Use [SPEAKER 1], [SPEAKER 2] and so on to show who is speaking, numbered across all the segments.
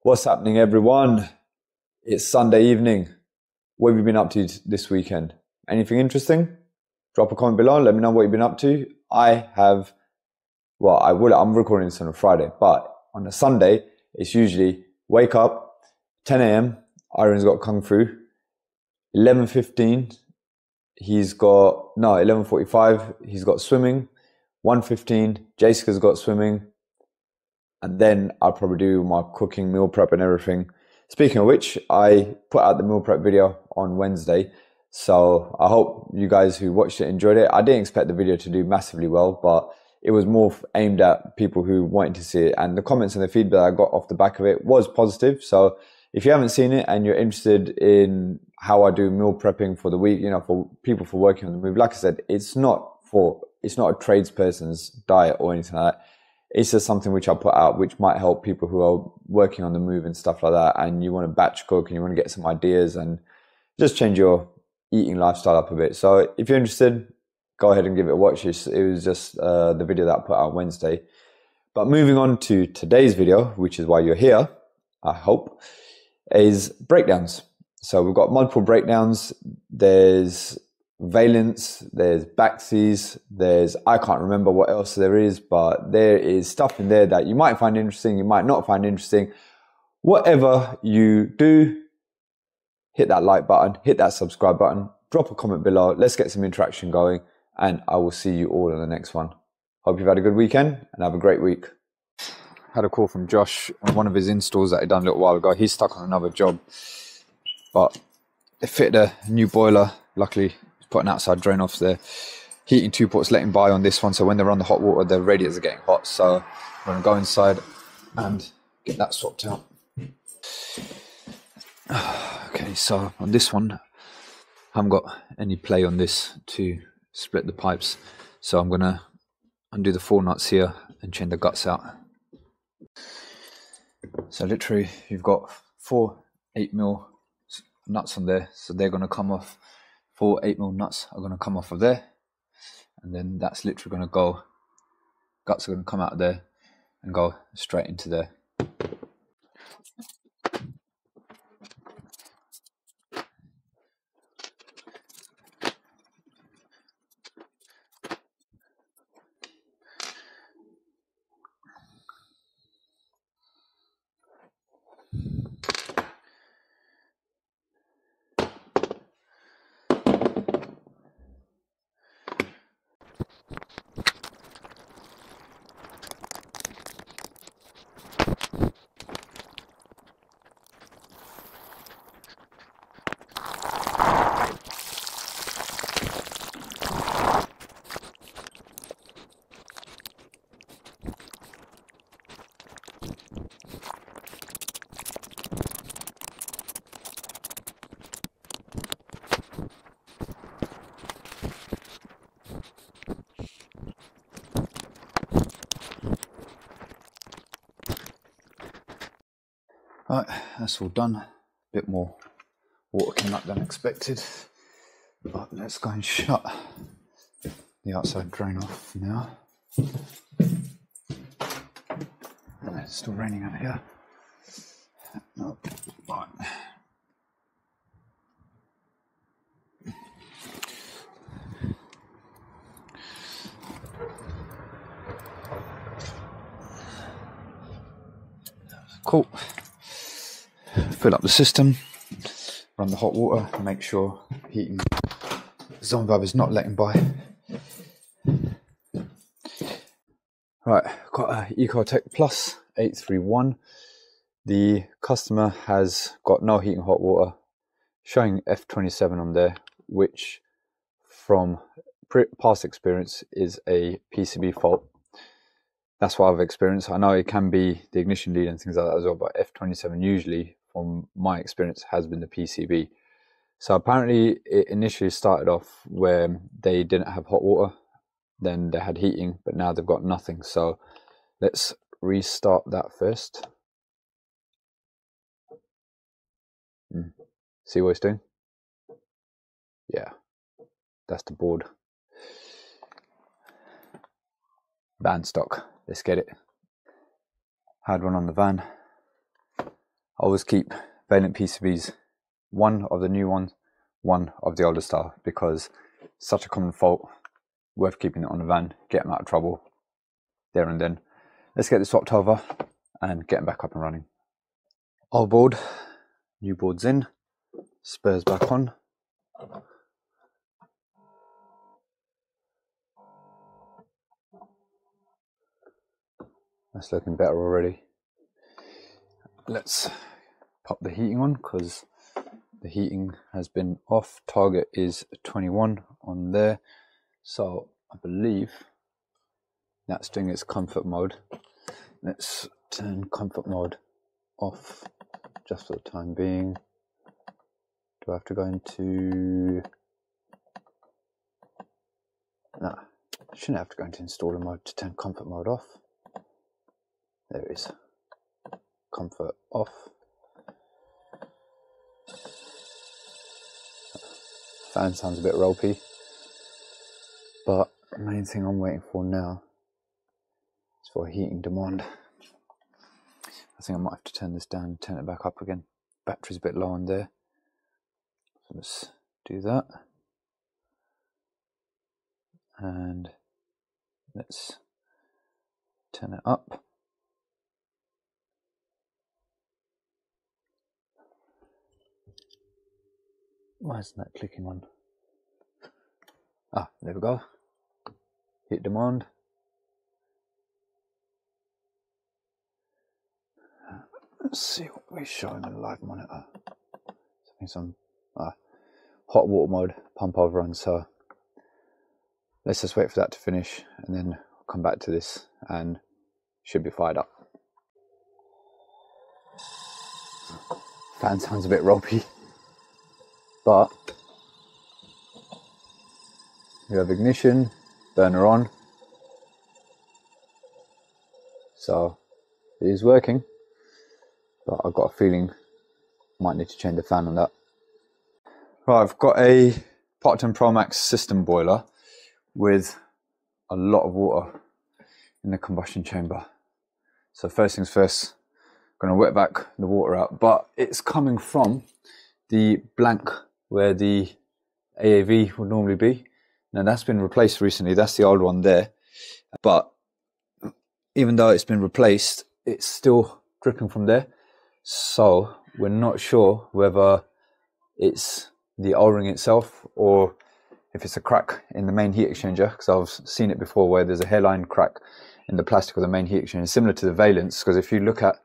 [SPEAKER 1] What's happening, everyone? It's Sunday evening. What have you been up to this weekend? Anything interesting? Drop a comment below. Let me know what you've been up to. I'm recording this on a Friday, but on a Sunday, it's usually wake up, 10 a.m. Iron's got kung fu. 11:15, 11:45, he's got swimming. 1:15, Jessica's got swimming. And then I'll probably do my cooking, meal prep and everything. Speaking of which, I put out the meal prep video on Wednesday. So I hope you guys who watched it enjoyed it. I didn't expect the video to do massively well, but it was more aimed at people who wanted to see it. And the comments and the feedback I got off the back of it was positive. So if you haven't seen it and you're interested in how I do meal prepping for the week, for people for working on the move, like I said, it's not a tradesperson's diet or anything like that. It's just something which I put out, which might help people who are working on the move and stuff like that. And you want to batch cook and you want to get some ideas and just change your eating lifestyle up a bit. So if you're interested, go ahead and give it a watch. It was just the video that I put out Wednesday. But moving on to today's video, which is why you're here, I hope, is breakdowns. So we've got multiple breakdowns. There's vaillants, there's baxies, I can't remember what else there is, but there is stuff in there that you might find interesting, you might not find interesting. Whatever you do, hit that like button, hit that subscribe button, drop a comment below, let's get some interaction going, and I will see you all in the next one. Hope you've had a good weekend and have a great week. Had a call from Josh on one of his installs that he'd done a little while ago. He's stuck on another job, but they fitted a new boiler. Luckily, put an outside drain off the heating two ports, letting by on this one, so when they're on the hot water the radiators are getting hot. So I'm going to go inside and get that swapped out. Okay, so on this one I haven't got any play on this to split the pipes, so I'm going to undo the 4 nuts here and chain the guts out. So literally you've got 4 8mm nuts on there, so they're going to come off. 4 8mm nuts are going to come off of there, and then that's literally going to go, guts are going to come out of there and go straight into there. Right, that's all done. A bit more water came up than expected, but let's go and shut the outside drain off now. It's still raining out here. No, right. Cool. Fill up the system, run the hot water, make sure heating zone valve is not letting by. Right, got a Ecotech Plus 831. The customer has got no heating hot water, showing F27 on there, which from past experience is a PCB fault. That's what I've experienced. I know it can be the ignition lead and things like that as well, but F27 usually, from my experience, has been the PCB. So apparently it initially started off where they didn't have hot water, then they had heating, but now they've got nothing. So let's restart that first. See what it's doing? Yeah, that's the board. Van stock. Let's get it. Had one on the van. I always keep vaillant PCBs, one of the new ones, one of the older style, because it's such a common fault, worth keeping it on the van, get them out of trouble there and then. Let's get this swapped over and get them back up and running. Old board, new board's in, spares back on. That's looking better already. Let's pop the heating on, because the heating has been off. Target is 21 on there, so I believe that's doing its comfort mode. Let's turn comfort mode off just for the time being. Do I have to go into... No, I shouldn't have to go into installer mode to turn comfort mode off. There it is. Comfort off. Fan sounds a bit ropey, but the main thing I'm waiting for now is for heating demand. I think I might have to turn this down and turn it back up again. Battery's a bit low on there, so let's do that. And let's turn it up. Why isn't that clicking on? Ah, there we go. Heat demand. Let's see what we show in the live monitor. Some hot water mode, pump overrun. So let's just wait for that to finish, and then I'll come back to this and should be fired up. Fan sounds a bit ropey, but we have ignition, burner on, so it is working, but I've got a feeling I might need to change the fan on that. Right, I've got a Parkton Pro Max system boiler with a lot of water in the combustion chamber. So first things first, I'm going to wet back the water out, but it's coming from the blank where the AAV would normally be. Now that's been replaced recently, that's the old one there, but even though it's been replaced, it's still dripping from there. So we're not sure whether it's the O-ring itself or if it's a crack in the main heat exchanger, because I've seen it before where there's a hairline crack in the plastic of the main heat exchanger, similar to the vaillants, because if you look at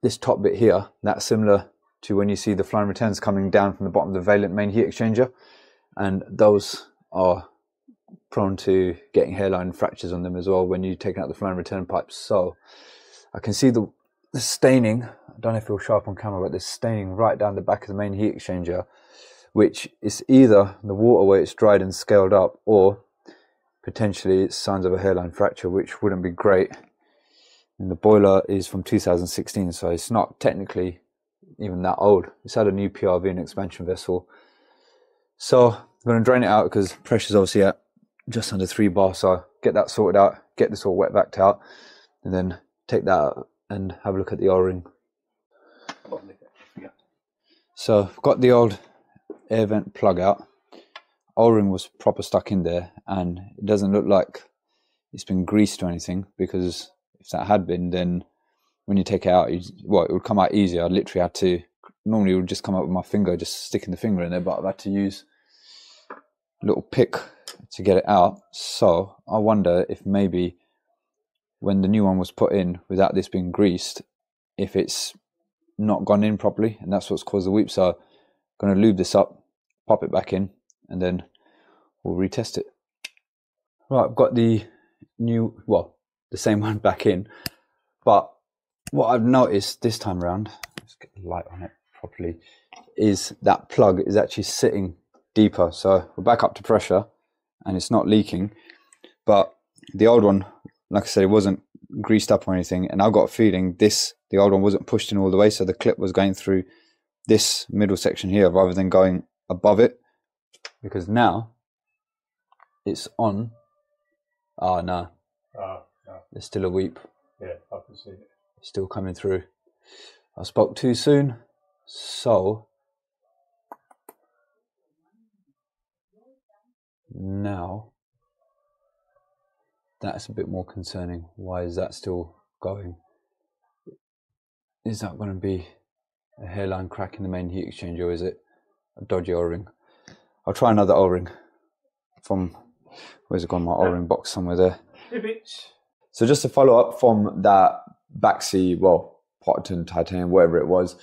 [SPEAKER 1] this top bit here, that's similar to when you see the fly and returns coming down from the bottom of the vaillant main heat exchanger, and those are prone to getting hairline fractures on them as well when you're taking out the fly and return pipes. So I can see the staining, I don't know if it'll show up on camera, but there's staining right down the back of the main heat exchanger, which is either the water where it's dried and scaled up, or potentially it's signs of a hairline fracture, which wouldn't be great. And the boiler is from 2016, so it's not technically even that old. It's had a new PRV and expansion vessel. So I'm going to drain it out because pressure's obviously at just under 3 bar. So get that sorted out, get this all wet backed out, and then take that out and have a look at the O-ring. So I've got the old air vent plug out. O-ring was proper stuck in there, and it doesn't look like it's been greased or anything, because if that had been, then when you take it out, it would come out easier. I literally had to, normally it would just come out with my finger, just sticking the finger in there, but I've had to use a little pick to get it out. So I wonder if maybe when the new one was put in without this being greased, if it's not gone in properly, and that's what's caused the weep. So I'm going to lube this up, pop it back in, and then we'll retest it. Right, I've got the new, well, the same one back in, but what I've noticed this time around, let's get the light on it properly, is that plug is actually sitting deeper. So we're back up to pressure and it's not leaking, but the old one, like I said, it wasn't greased up or anything, and I've got a feeling the old one wasn't pushed in all the way, so the clip was going through this middle section here rather than going above it, because now it's on. Oh no, there's still a weep.
[SPEAKER 2] Yeah, I can see it.
[SPEAKER 1] It's still coming through. I spoke too soon, so now that's a bit more concerning. Why is that still going? Is that going to be a hairline crack in the main heat exchanger, or is it a dodgy O-ring? I'll try another O-ring from, where's it gone, my O-ring box somewhere there. So just to follow up from that Baxi, well, Potterton titanium, whatever it was,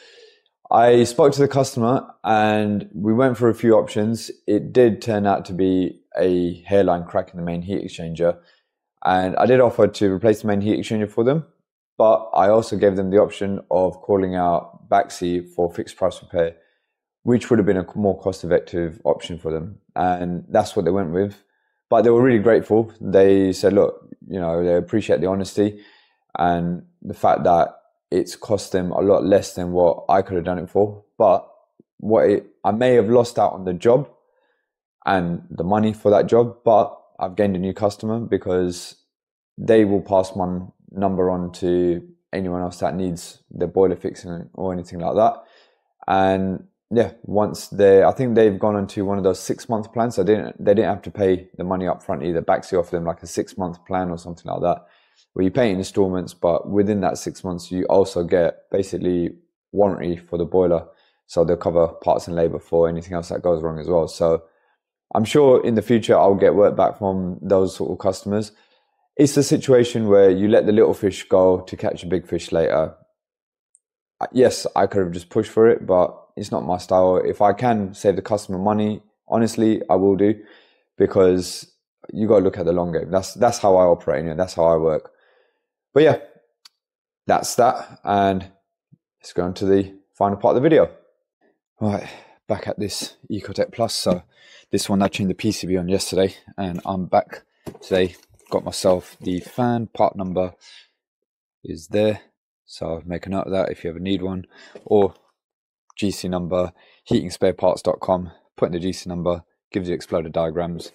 [SPEAKER 1] I spoke to the customer and we went for a few options. It did turn out to be a hairline crack in the main heat exchanger, and I did offer to replace the main heat exchanger for them, but I also gave them the option of calling out Baxi for fixed price repair, which would have been a more cost-effective option for them, and that's what they went with. But they were really grateful. They said, look, you know, they appreciate the honesty and the fact that it's cost them a lot less than what I could have done it for. But I may have lost out on the job and the money for that job, but I've gained a new customer because they will pass my number on to anyone else that needs their boiler fixing or anything like that. And yeah, I think they've gone onto one of those 6-month plans. So they didn't have to pay the money up front either. Baxi offered them like a 6-month plan or something like that, where you pay in installments, but within that 6 months, you also get basically warranty for the boiler. So they'll cover parts and labor for anything else that goes wrong as well. So I'm sure in the future, I'll get work back from those sort of customers. It's a situation where you let the little fish go to catch a big fish later. Yes, I could have just pushed for it, but it's not my style. If I can save the customer money, honestly, I will do, because you got to look at the long game. That's how I operate, you know, that's how I work. But yeah, that's that. And let's go on to the final part of the video. Right, back at this Ecotech Plus. So this one I changed the PCB on yesterday, and I'm back today. Got myself the fan, part number is there. So make a note of that if you ever need one, or GC number, heatingspareparts.com, put in the GC number, gives you exploder diagrams.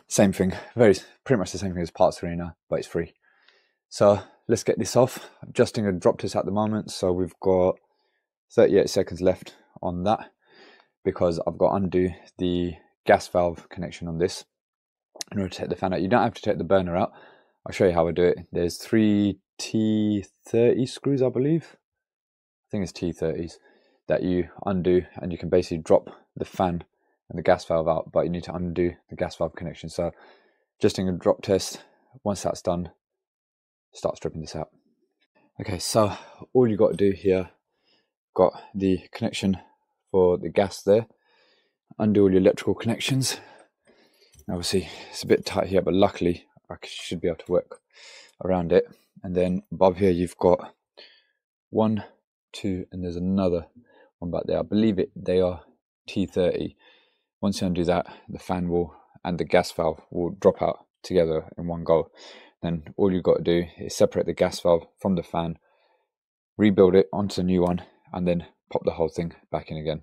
[SPEAKER 1] Same thing, pretty much the same thing as Parts Arena, but it's free. So let's get this off. I'm adjusting a drop test at the moment, so we've got 38 seconds left on that, because I've got to undo the gas valve connection on this in order to take the fan out. You don't have to take the burner out. I'll show you how I do it. There's 3 T30 screws, I believe. I think it's T30s that you undo, and you can basically drop the fan and the gas valve out, but you need to undo the gas valve connection. So just doing a drop test. Once that's done, start stripping this out. Okay, so all you got to do here, got the connection for the gas there, undo all your electrical connections. Obviously it's a bit tight here, but luckily I should be able to work around it. And then above here you've got 1, 2, and there's another one back there. I believe they are T30. Once you undo that, the fan will and the gas valve will drop out together in one go. Then all you've got to do is separate the gas valve from the fan, rebuild it onto the new one, and then pop the whole thing back in again.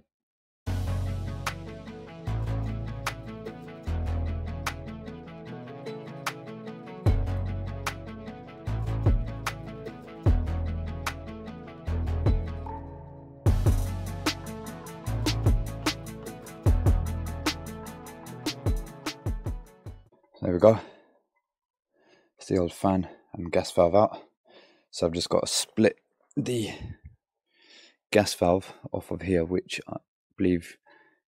[SPEAKER 1] There we go. It's the old fan and gas valve out. So I've just got to split the gas valve off of here, which I believe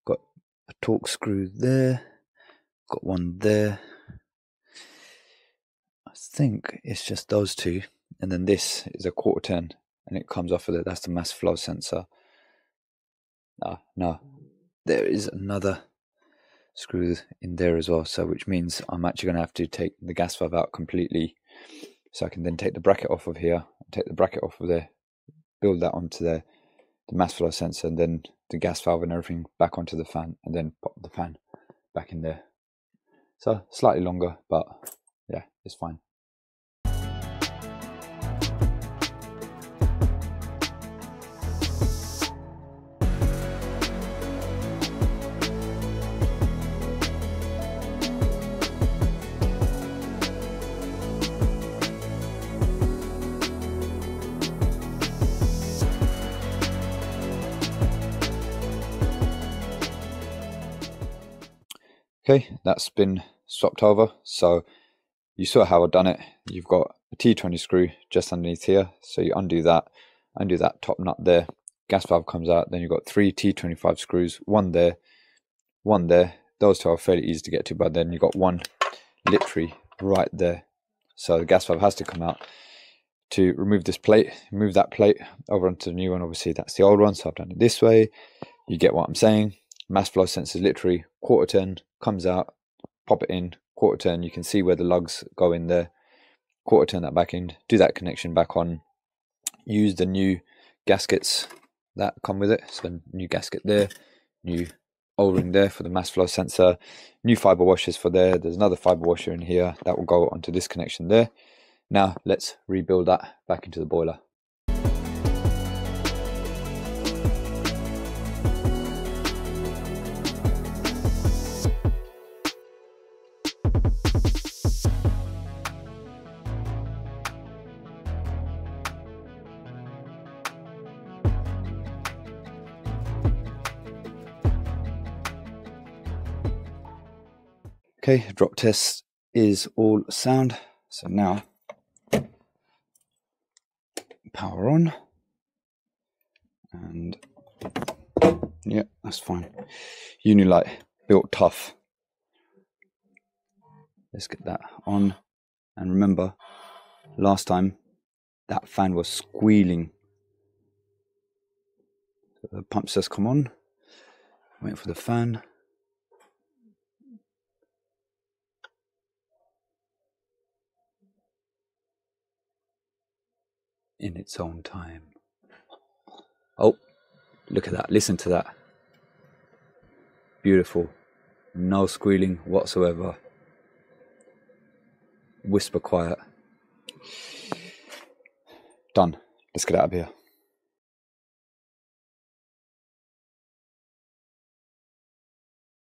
[SPEAKER 1] got a torque screw there, got one there. I think it's just those two, and then this is a 1/4 turn, and it comes off of it. That's the mass flow sensor. No, there is another screw in there as well, so which means I'm actually going to have to take the gas valve out completely, so I can then take the bracket off of here, take the bracket off of there, build that onto the mass flow sensor, and then the gas valve and everything back onto the fan, and then pop the fan back in there. So slightly longer, but yeah, it's fine. Okay, that's been swapped over. So you saw how I've done it. You've got a T20 screw just underneath here. So you undo that top nut there. Gas valve comes out. Then you've got 3 T25 screws, one there, one there. Those two are fairly easy to get to, but then you've got one literally right there. So the gas valve has to come out. To remove this plate, move that plate over onto the new one. Obviously that's the old one, so I've done it this way. You get what I'm saying. Mass flow sensor literally quarter turn, comes out, pop it in, quarter turn. You can see where the lugs go in there. Quarter turn that back in, do that connection back on. Use the new gaskets that come with it. So new gasket there, new O-ring there for the mass flow sensor, new fiber washers for there. There's another fiber washer in here that will go onto this connection there. Now let's rebuild that back into the boiler. Okay, drop test is all sound. So now power on, and yeah, that's fine. Unilight built tough. Let's get that on. And remember, last time that fan was squealing. So the pump says come on. Wait for the fan. In its own time. Oh, look at that. Listen to that. Beautiful. No squealing whatsoever. Whisper quiet. Done. Let's get out of here.